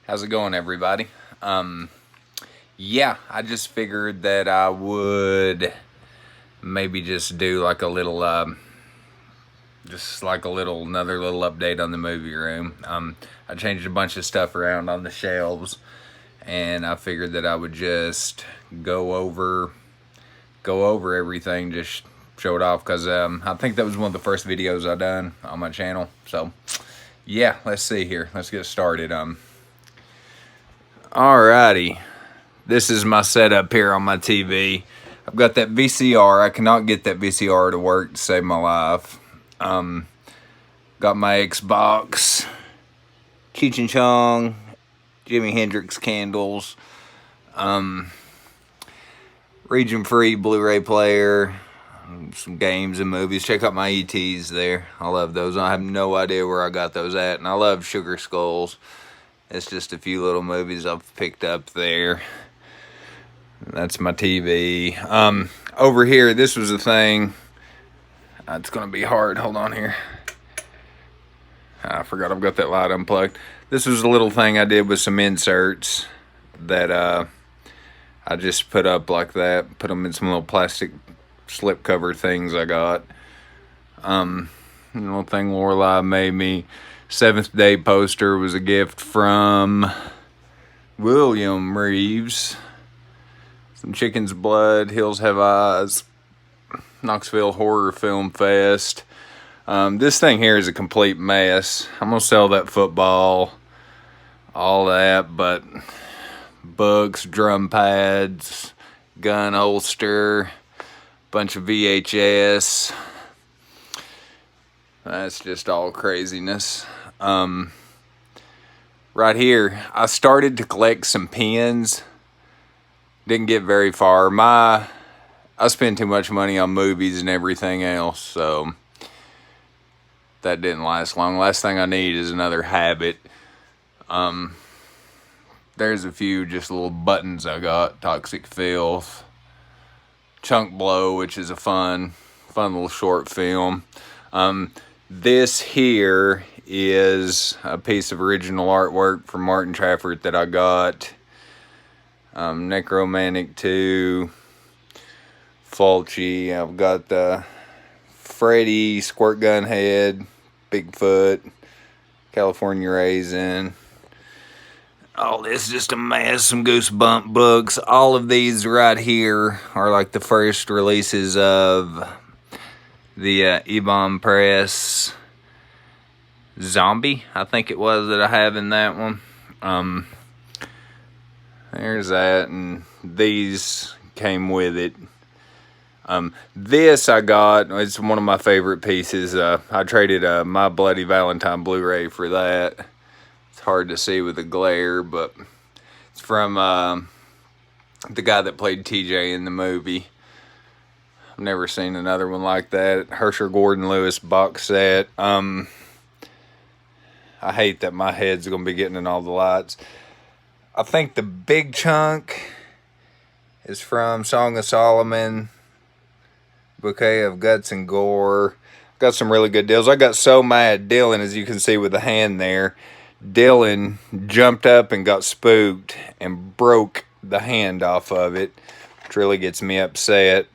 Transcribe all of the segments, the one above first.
How's it going, everybody? Yeah, I just figured that I would maybe just do like a little, another little update on the movie room. I changed a bunch of stuff around on the shelves, and I figured that I would just go over everything, just show it off, because I think that was one of the first videos I done on my channel. So yeah, let's see here. Let's get started. Alrighty. This is my setup here on my TV. I've got that VCR. I cannot get that VCR to work to save my life. Got my Xbox, Cheech and Chong, Jimi Hendrix candles, region-free Blu-ray player, some games and movies. Check out my ETs there. I love those. I have no idea where I got those at. And I love Sugar Skulls. It's just a few little movies I've picked up there. That's my TV. Over here, this was a thing. It's going to be hard. Hold on here. I forgot I've got that light unplugged. This was a little thing I did with some inserts that I just put up like that. Put them in some little plastic slip cover things I got. The little thing Lorelai made me. Seventh Day poster was a gift from William Reeves. Some Chicken's Blood, Hills Have Eyes, Knoxville Horror Film Fest. This thing here is a complete mess. I'm going to sell that football, all that, but books, drum pads, gun holster, bunch of VHS. That's just all craziness. Right here, I started to collect some pens. Didn't get very far. I spend too much money on movies and everything else, so that didn't last long. Last thing I need is another habit. There's a few just little buttons I got. Toxic Filth, Chunk Blow, which is a fun little short film. This here is a piece of original artwork from Martin Trafford that I got. Necromantic 2, Fulci. I've got the Freddy, Squirt Gun Head, Bigfoot, California Raisin. All this is just a mess. Some Goosebump books. All of these right here are like the first releases of the Ebon Press Zombie, I think it was, that I have in that one. There's that, and these came with it. This I got, it's one of my favorite pieces. I traded My Bloody Valentine Blu-ray for that. It's hard to see with the glare, but it's from the guy that played TJ in the movie. I've never seen another one like that. Herschel Gordon Lewis box set. I hate that my head's going to be getting in all the lights. I think the big chunk is from Song of Solomon, Bouquet of Guts and Gore. Got some really good deals. I got so mad. Dylan, as you can see with the hand there, Dylan jumped up and got spooked and broke the hand off of it, which really gets me upset.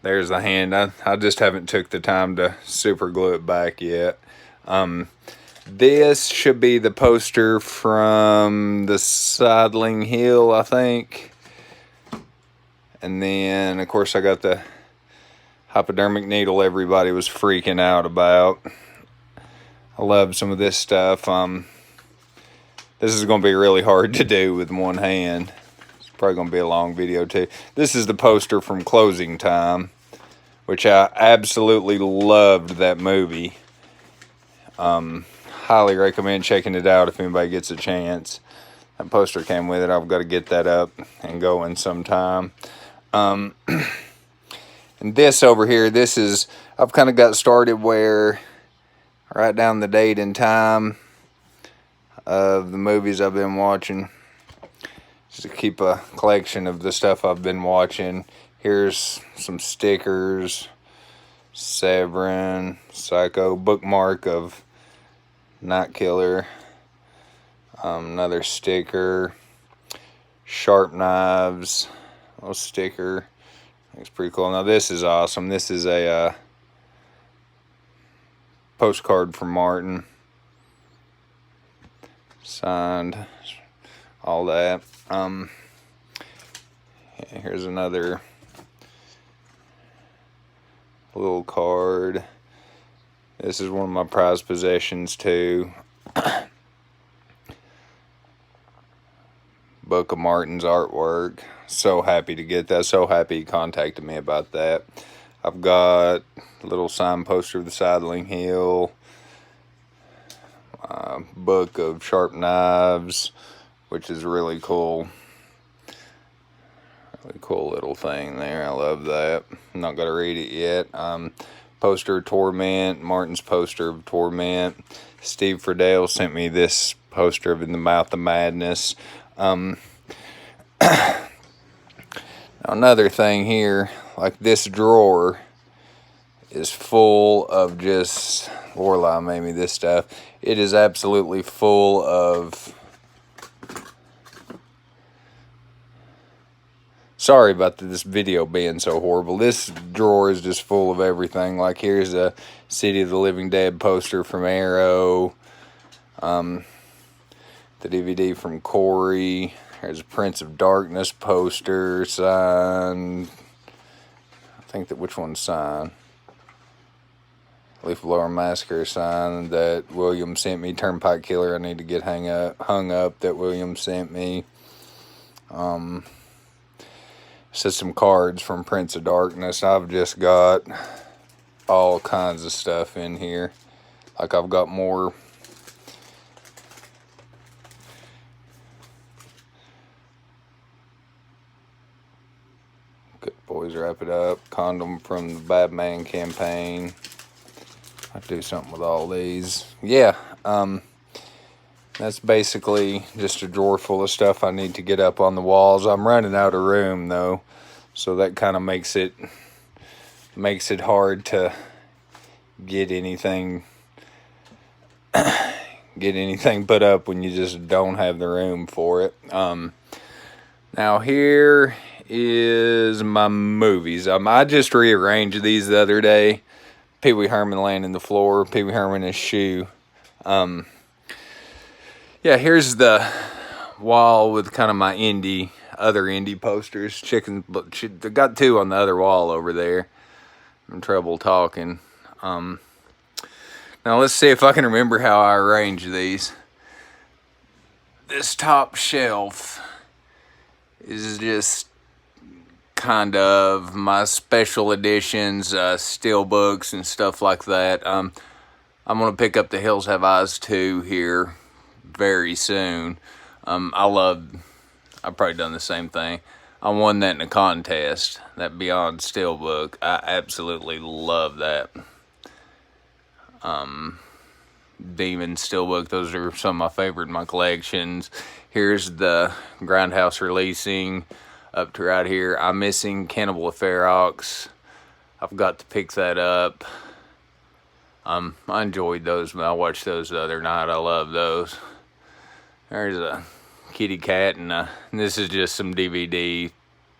There's the hand. I just haven't took the time to super glue it back yet. This should be the poster from the Sidling Hill, I think. And then, of course, I got the hypodermic needle everybody was freaking out about. I love some of this stuff. This is going to be really hard to do with one hand. It's probably going to be a long video, too. This is the poster from Closing Time, which I absolutely loved that movie. Highly recommend checking it out if anybody gets a chance. That poster came with it. I've got to get that up and going sometime. And this over here, this is, I've kind of got started where I write down the date and time of the movies I've been watching, just to keep a collection of the stuff I've been watching. Here's some stickers, Severin, Psycho, bookmark of Night Killer. Another sticker. Sharp Knives. Little sticker. It's pretty cool. Now this is awesome. This is a postcard from Martin. Signed. All that. Here's another little card. This is one of my prized possessions too. Book of Martin's artwork. So happy to get that. So happy he contacted me about that. I've got a little signed poster of the Sidling Hill. Book of Sharp Knives, which is really cool. Really cool little thing there. I love that. I'm not gonna read it yet. Poster of Torment. Martin's poster of Torment. Steve Friedel sent me this poster of In the Mouth of Madness. Another thing here, like this drawer is full of just, Lorelai made me this stuff. It is absolutely full of, sorry about this video being so horrible. This drawer is just full of everything. Like here's a City of the Living Dead poster from Arrow. The DVD from Corey. There's a Prince of Darkness poster signed. I think that which one's signed? Leaf Blower Massacre signed that William sent me. Turnpike Killer I need to get hung up that William sent me. Says some cards from Prince of Darkness. I've just got all kinds of stuff in here. Like I've got more. Good boys, wrap it up. Condom from the Bad Man campaign. I do something with all these. Yeah, that's basically just a drawer full of stuff I need to get up on the walls. I'm running out of room though, so that kind of makes it hard to get anything put up when you just don't have the room for it. Now here is my movies. I just rearranged these the other day. Pee Wee Herman laying in the floor. Pee Wee Herman in his shoe. Yeah, here's the wall with kind of my other indie posters. I got two on the other wall over there. I'm in trouble talking. Now let's see if I can remember how I arranged these. This top shelf is just kind of my special editions, steel books and stuff like that. I'm going to pick up The Hills Have Eyes 2 here very soon. I've probably done the same thing. I won that in a contest, that Beyond Steelbook. I absolutely love that. Demon Steelbook, those are some of my favorite in my collections. Here's the Grindhouse releasing up to right here. I'm missing Cannibal of Ferox. I've got to pick that up. I enjoyed those when I watched those the other night. I love those. There's a kitty cat, and this is just some DVD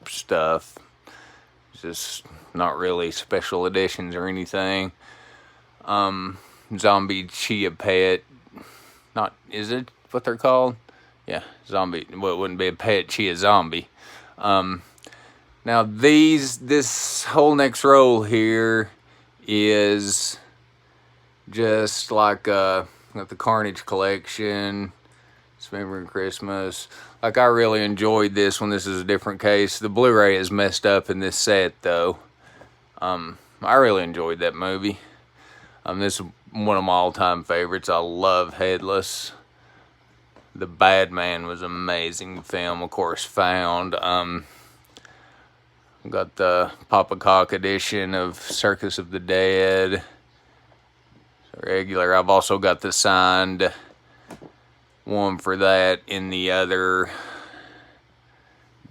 stuff. It's just not really special editions or anything. Zombie Chia Pet. Not, is it what they're called? Yeah, zombie. Well, it wouldn't be a pet, Chia Zombie. Now this whole next row here is just like got the Carnage collection, Remembering Christmas. Like I really enjoyed this one. This is a different case. The Blu-ray is messed up in this set though. I really enjoyed that movie. This is one of my all-time favorites. I love Headless. The Bad Man was an amazing film, of course, found. Got the Papa Cock edition of Circus of the Dead. Regular. I've also got the signed one for that in the other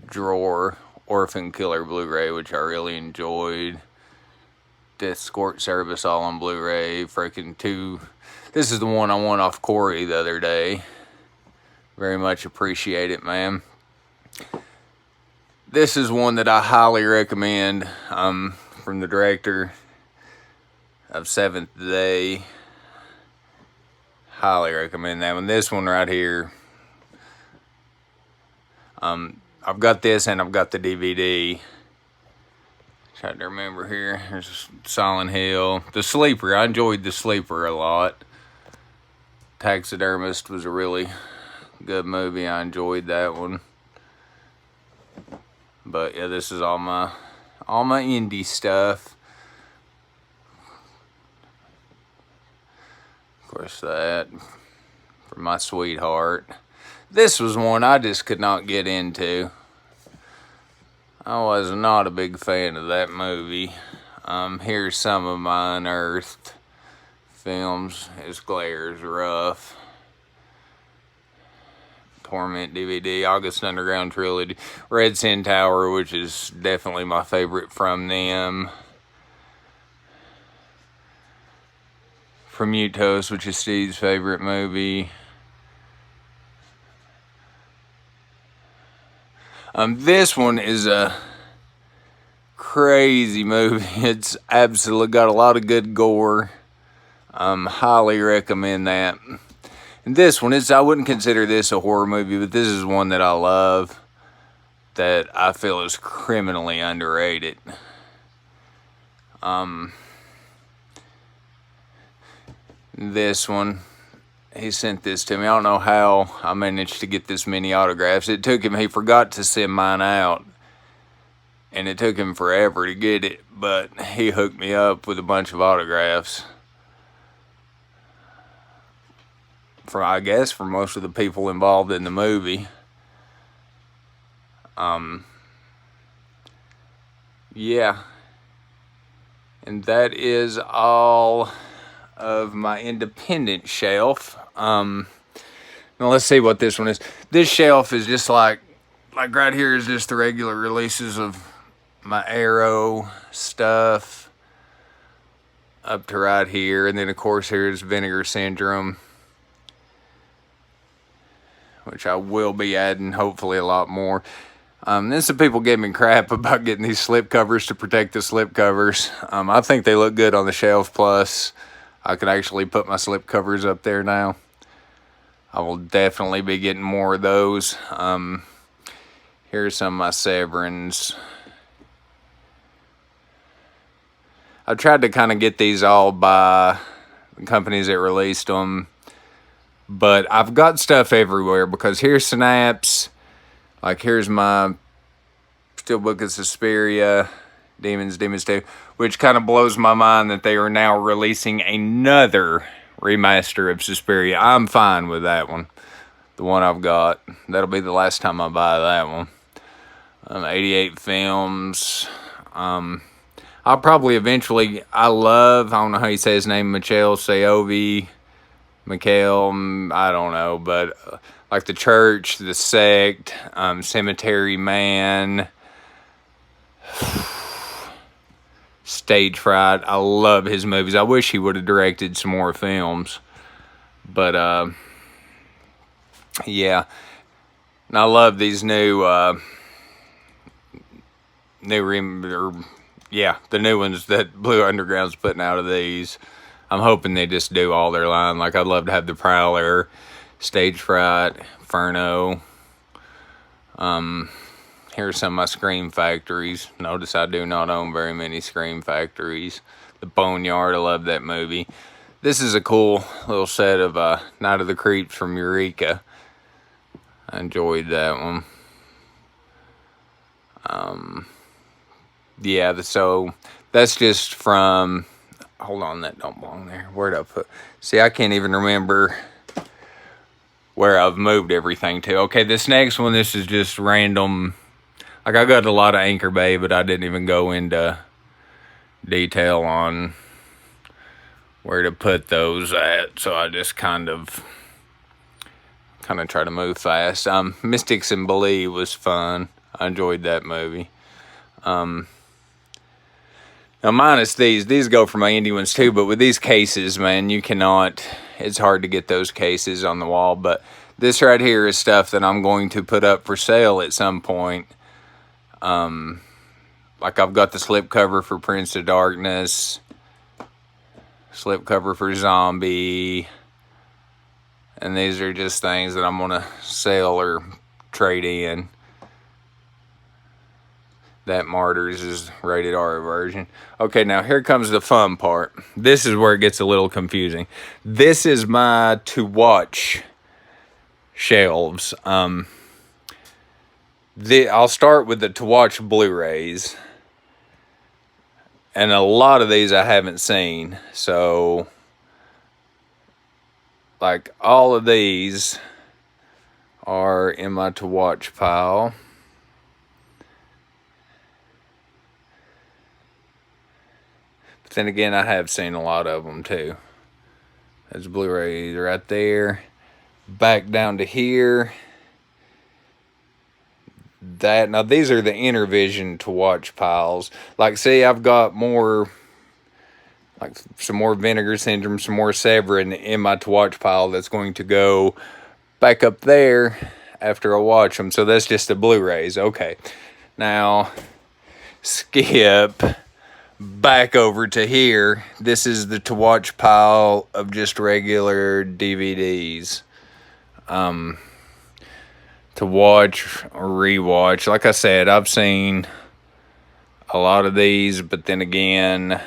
drawer. Orphan Killer Blu-ray, which I really enjoyed. Death Escort Service all on Blu-ray. Freaking two. This is the one I won off Corey the other day. Very much appreciate it, man. This is one that I highly recommend, from the director of Seventh Day. Highly recommend that one. This one right here. I've got this and I've got the DVD. Trying to remember here. There's Silent Hill. The Sleeper. I enjoyed The Sleeper a lot. Taxidermist was a really good movie. I enjoyed that one. But yeah, this is all my indie stuff. Of course, that for my sweetheart. This was one I just could not get into. I was not a big fan of that movie. Here's some of my unearthed films. His Glare's rough. Torment DVD, August Underground Trilogy, Red Centaur, which is definitely my favorite from them. Prometheus, which is Steve's favorite movie. This one is a crazy movie. It's absolutely got a lot of good gore. Highly recommend that. And this one is, I wouldn't consider this a horror movie, but this is one that I love that I feel is criminally underrated. This one, he sent this to me. I don't know how I managed to get this many autographs. It took him, he forgot to send mine out, and it took him forever to get it, but he hooked me up with a bunch of autographs. I guess, for most of the people involved in the movie. Yeah. And that is all of my independent shelf. Now let's see what this one is. This shelf is just like right here is just the regular releases of my Arrow stuff up to right here. And then of course here's Vinegar Syndrome, which I will be adding hopefully a lot more. Then some people gave me crap about getting these slip covers to protect the slip covers. I think they look good on the shelf, plus I can actually put my slip covers up there now. I will definitely be getting more of those. Here's some of my Severins. I've tried to kind of get these all by the companies that released them, but I've got stuff everywhere because here's Synapse. Like here's my Steelbook of Suspiria, Demons 2, which kind of blows my mind that they are now releasing another remaster of Suspiria. I'm fine with that one. The one I've got. That'll be the last time I buy that one. 88 Films. I'll probably eventually, I don't know how you say his name, Michael Sayovi, Mikhail, I don't know, but like The Church, The Sect, Cemetery Man, Stage Fright. I love his movies. I wish he would have directed some more films, but yeah. And I love these the new ones that Blue Underground's putting out of these. I'm hoping they just do all their line. Like, I'd love to have The Prowler, Stage Fright, Inferno. Here's some of my Scream Factories. Notice I do not own very many Scream Factories. The Boneyard, I love that movie. This is a cool little set of Night of the Creeps from Eureka. I enjoyed that one. Yeah, so that's just from, hold on, that don't belong there. Where'd I put, see, I can't even remember where I've moved everything to. Okay, this next one, this is just random. Like, I got a lot of Anchor Bay, but I didn't even go into detail on where to put those at, so I just kind of try to move fast. Mystics and Believe was fun. I enjoyed that movie. Now, minus these go for my indie ones too, but with these cases, man, you cannot it's hard to get those cases on the wall. But this right here is stuff that I'm going to put up for sale at some point. Like I've got the slipcover for Prince of Darkness, slipcover for Zombie, and these are just things that I'm gonna sell or trade in. That Martyrs is rated R version. Okay, now here comes the fun part. This is where it gets a little confusing. This is my to watch shelves. I'll start with the to watch Blu-rays. And a lot of these I haven't seen. So, like, all of these are in my to watch pile. But then again, I have seen a lot of them too. There's Blu-rays right there. Back down to here. Now these are the Intervision to watch piles. Like, see, I've got more, like some more Vinegar Syndrome, some more Severin in my to watch pile that's going to go back up there after I watch them. So that's just the Blu-rays. Okay, now skip back over to here. This is the to watch pile of just regular DVDs. To watch or rewatch. Like I said, I've seen a lot of these, but then again,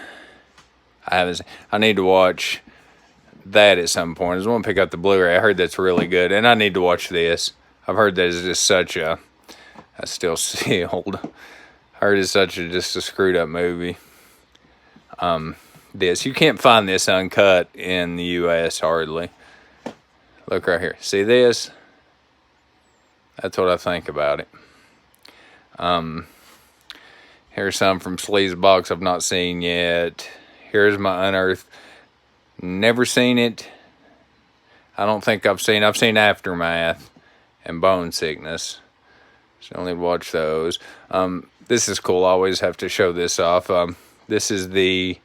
I need to watch that at some point. I just want to pick up the Blu-ray. I heard that's really good, and I need to watch this. I've heard that it's just such a, that's still sealed. I heard it's such a, just a screwed up movie. This, you can't find this uncut in the U.S. hardly. Look right here. See this? That's what I think about it. Here's some from Sleaze Box I've not seen yet. Here's my Unearthed. Never seen it. I don't think I've seen Aftermath and Bone Sickness. So I only watch those. This is cool. I always have to show this off. This is the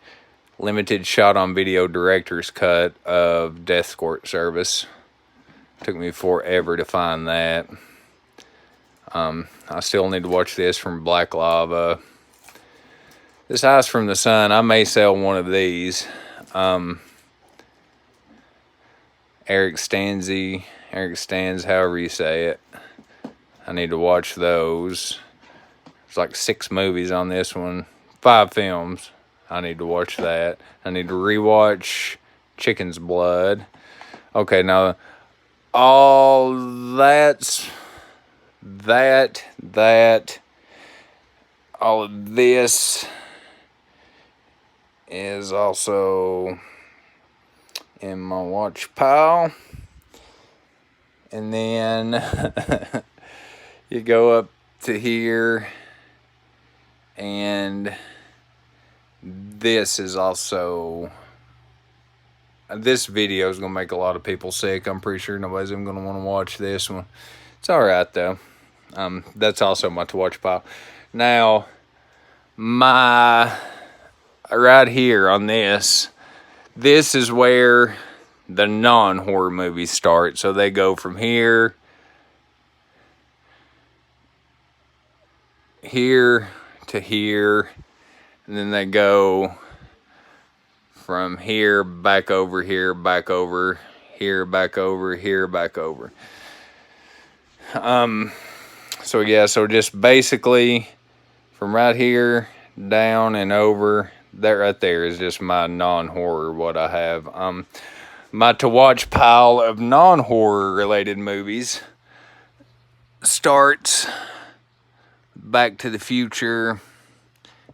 limited shot on video director's cut of Death Escort Service. Took me forever to find that. I still need to watch this from Black Lava. This Eyes from the Sun, I may sell one of these. Eric Stans, however you say it. I need to watch those. There's like 6 movies on this one. 5 films. I need to watch that. I need to rewatch Chicken's Blood. Okay, now all all of this is also in my watch pile. And then you go up to here, and this is also, this video is going to make a lot of people sick. I'm pretty sure nobody's even going to want to watch this one. It's alright though. That's also my to watch pile. Now, right here on this is where the non-horror movies start. So they go from here to here, and then they go from here back over here, back over here, back over here, back over. So yeah, so just basically from right here down and over, that right there is just my non-horror, what I have. My to watch pile of non-horror related movies starts Back to the Future,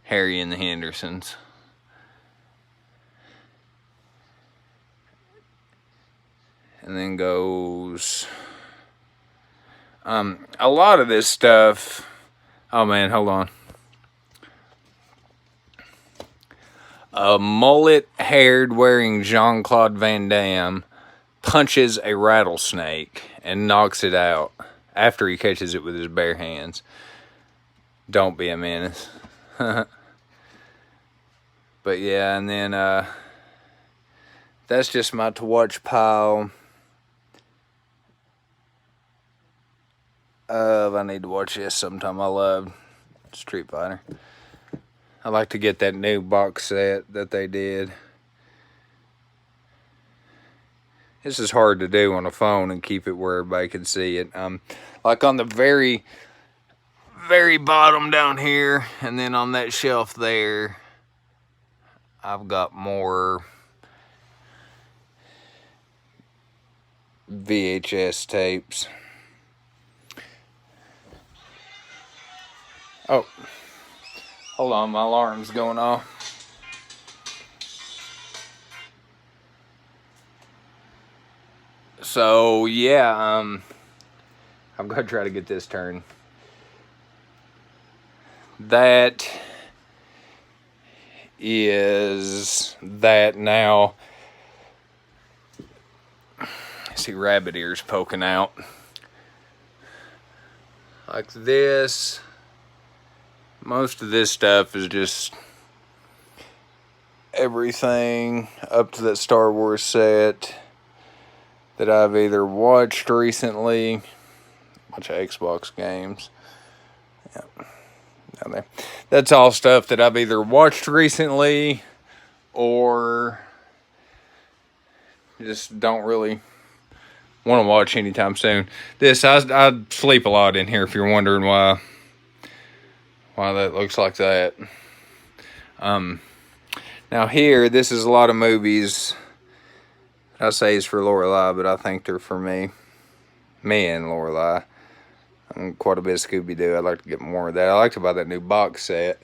Harry and the Hendersons. And then goes a lot of this stuff. Oh man, hold on. A mullet-haired wearing Jean-Claude Van Damme punches a rattlesnake and knocks it out after he catches it with his bare hands. Don't be a menace. But yeah, and then that that's just my to watch pile of, I need to watch this sometime. I love Street Fighter. I like to get that new box set that they did. This is hard to do on a phone and keep it where everybody can see it. Like on the very bottom down here, and then on that shelf there, I've got more VHS tapes. Oh, hold on, my alarm's going off. So yeah, I'm gonna try to get this turned. That is that now. I see rabbit ears poking out. Like this. Most of this stuff is just everything up to that Star Wars set that I've either watched recently, a bunch of Xbox games. Yeah, down there. That's all stuff that I've either watched recently or just don't really want to watch anytime soon. This, I sleep a lot in here if you're wondering why that looks like that. Now here, this is a lot of movies I say is for Lorelai, but I think they're for me and Lorelai. I'm quite a bit of Scooby-Doo. I'd like to get more of that. I like to buy that new box set.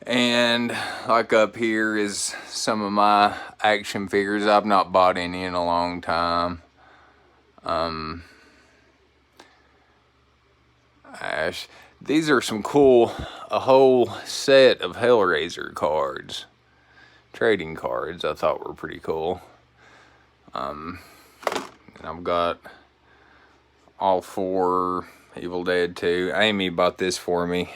And like up here is some of my action figures. I've not bought any in a long time. These are some cool, a whole set of Hellraiser cards. Trading cards I thought were pretty cool. And I've got all 4 Evil Dead 2. Amy bought this for me.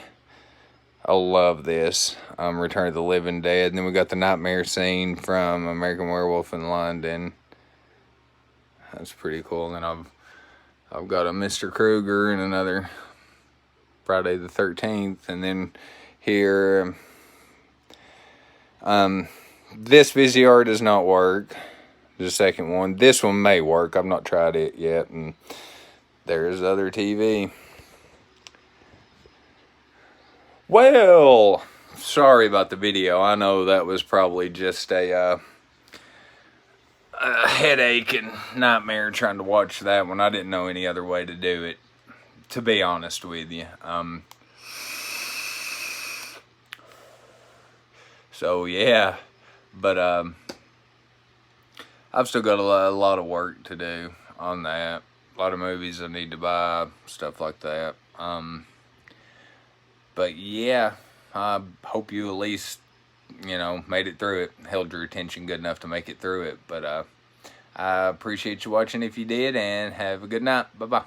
I love this. Return of the Living Dead. And then we got the nightmare scene from American Werewolf in London. That's pretty cool. And then I've got a Mr. Krueger and another Friday the 13th. And then here, this VCR does not work. The second one. This one may work. I've not tried it yet. And there's other TV. Well, sorry about the video. I know that was probably just a headache and nightmare trying to watch that one. I didn't know any other way to do it, to be honest with you. So yeah, but I've still got a lot of work to do on that. A lot of movies I need to buy, stuff like that. But yeah, I hope you at least, made it through it, held your attention good enough to make it through it. But I appreciate you watching if you did, and have a good night. Bye-bye.